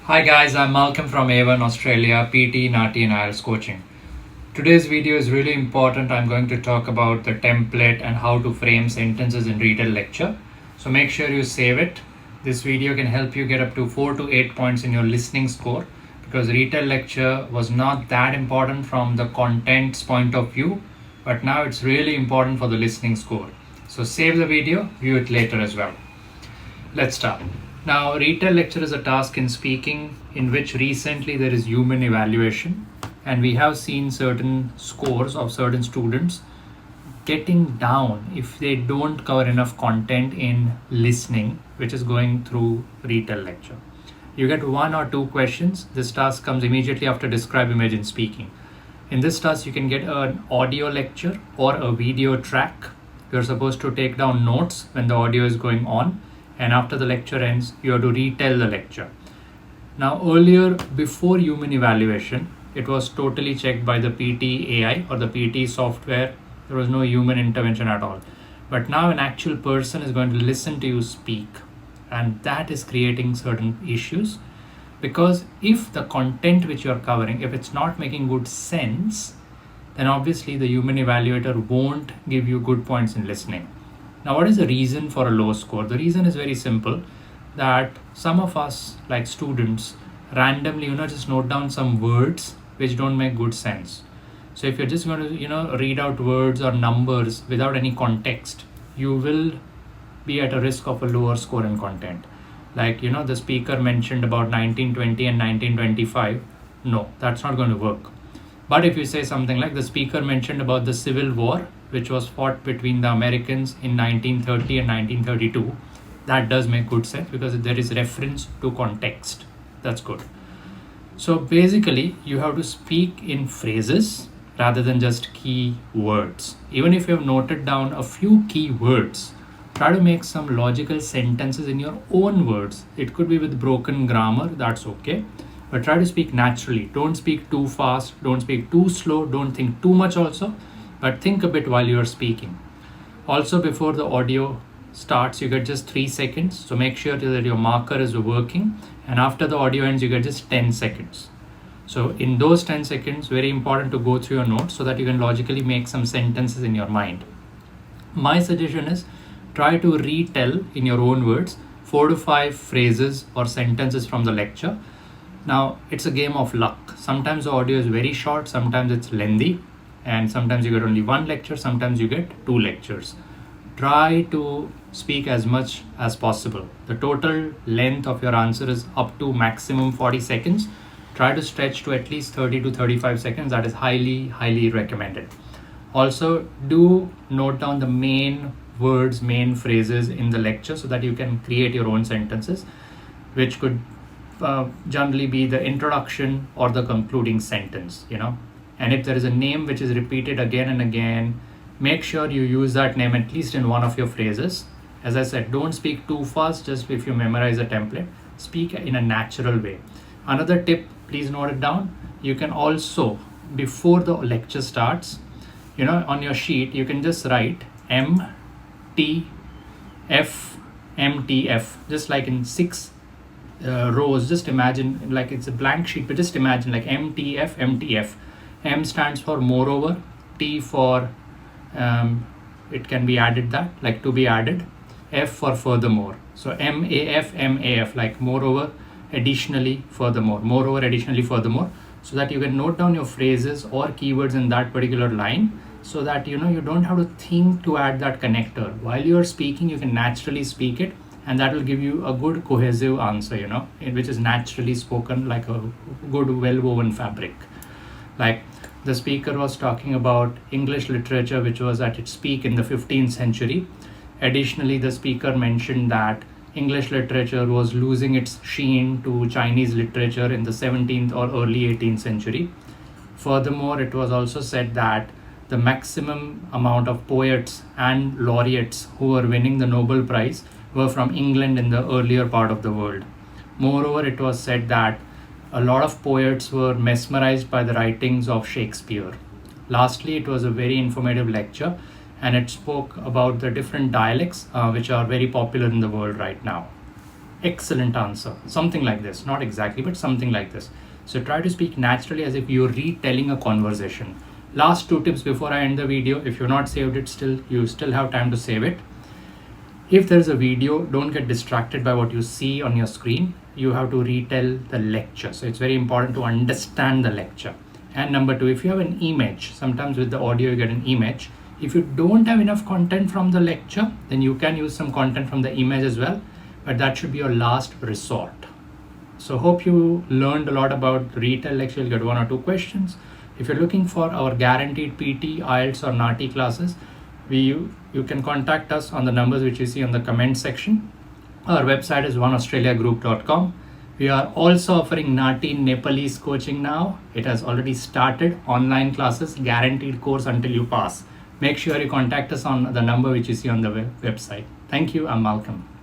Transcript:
Hi guys, I'm Malcolm from A1 Australia, PTE, NAATI and IELTS coaching. Today's video is really important. I'm going to talk about the template and how to frame sentences in RETELL lecture. So make sure you save it. This video can help you get up to 4 to 8 points in your listening score because RETELL lecture was not that important from the content's point of view, but now it's really important for the listening score. So save the video, view it later as well. Let's start. Now, RETELL lecture is a task in speaking in which recently there is human evaluation, and we have seen certain scores of certain students getting down if they don't cover enough content in listening, which is going through RETELL lecture. You get 1 or 2 questions. This task comes immediately after describe image in speaking. In this task, you can get an audio lecture or a video track. You're supposed to take down notes when the audio is going on, and after the lecture ends, you have to retell the lecture. Now, earlier, before human evaluation, it was totally checked by the PTE AI or the PTE software. There was no human intervention at all. But now an actual person is going to listen to you speak, and that is creating certain issues, because if the content which you're covering, if it's not making good sense, then obviously the human evaluator won't give you good points in listening. Now, what is the reason for a low score? The reason is very simple, that some of us, like students, randomly, just note down some words which don't make good sense. So if you're just going to, read out words or numbers without any context, you will be at a risk of a lower score in content. Like, the speaker mentioned about 1920 and 1925. No, that's not going to work. But if you say something like the speaker mentioned about the Civil War, which was fought between the Americans in 1930 and 1932, that does make good sense because there is reference to context. That's good. So basically, you have to speak in phrases rather than just key words. Even if you have noted down a few key words, try to make some logical sentences in your own words. It could be with broken grammar, that's okay. But try to speak naturally. Don't speak too fast, don't speak too slow, don't think too much also, but think a bit while you're speaking. Also, before the audio starts, you get just 3 seconds. So make sure that your marker is working. And after the audio ends, you get just 10 seconds. So in those 10 seconds, very important to go through your notes so that you can logically make some sentences in your mind. My suggestion is try to retell in your own words 4 to 5 phrases or sentences from the lecture. Now, it's a game of luck. Sometimes the audio is very short, sometimes it's lengthy, and sometimes you get only 1 lecture, sometimes you get 2 lectures. Try to speak as much as possible. The total length of your answer is up to maximum 40 seconds. Try to stretch to at least 30 to 35 seconds. That is highly, highly recommended. Also, do note down the main words, main phrases in the lecture so that you can create your own sentences, which could generally be the introduction or the concluding sentence, And if there is a name which is repeated again and again, make sure you use that name at least in one of your phrases. As I said, don't speak too fast. Just if you memorize a template, speak in a natural way. Another tip, please note it down. You can also, before the lecture starts, on your sheet, you can just write MTF, MTF, just like in 6 rows. Just imagine like it's a blank sheet, but just imagine like MTF, MTF. M stands for moreover, T for it can be added, that like to be added, F for furthermore. So MAF, MAF, like moreover, additionally, furthermore, moreover, additionally, furthermore, so that you can note down your phrases or keywords in that particular line, so that you don't have to think to add that connector. While you're speaking, you can naturally speak it, and that will give you a good cohesive answer, which is naturally spoken like a good well-woven fabric. Like the speaker was talking about English literature, which was at its peak in the 15th century. Additionally, the speaker mentioned that English literature was losing its sheen to Chinese literature in the 17th or early 18th century. Furthermore, it was also said that the maximum amount of poets and laureates who were winning the Nobel Prize were from England in the earlier part of the world. Moreover, it was said that a lot of poets were mesmerized by the writings of Shakespeare. Lastly, it was a very informative lecture, and it spoke about the different dialects which are very popular in the world right now. excellent answer. Something like this, not exactly, but something like this. So try to speak naturally as if you're retelling a conversation. Last 2 tips before I end the video. If you've not saved it still, you still have time to save it. If there's a video, don't get distracted by what you see on your screen. You have to retell the lecture. So it's very important to understand the lecture. And number 2, if you have an image, sometimes with the audio you get an image. If you don't have enough content from the lecture, then you can use some content from the image as well, but that should be your last resort. So hope you learned a lot about the RETELL lecture. You'll get 1 or 2 questions. If you're looking for our guaranteed PT, IELTS or NAATI classes, you can contact us on the numbers which you see on the comment section. Our website is oneaustraliagroup.com. We are also offering NAATI Nepalese coaching now. It has already started. Online classes, guaranteed course until you pass. Make sure you contact us on the number which you see on the website. Thank you. I'm Malcolm.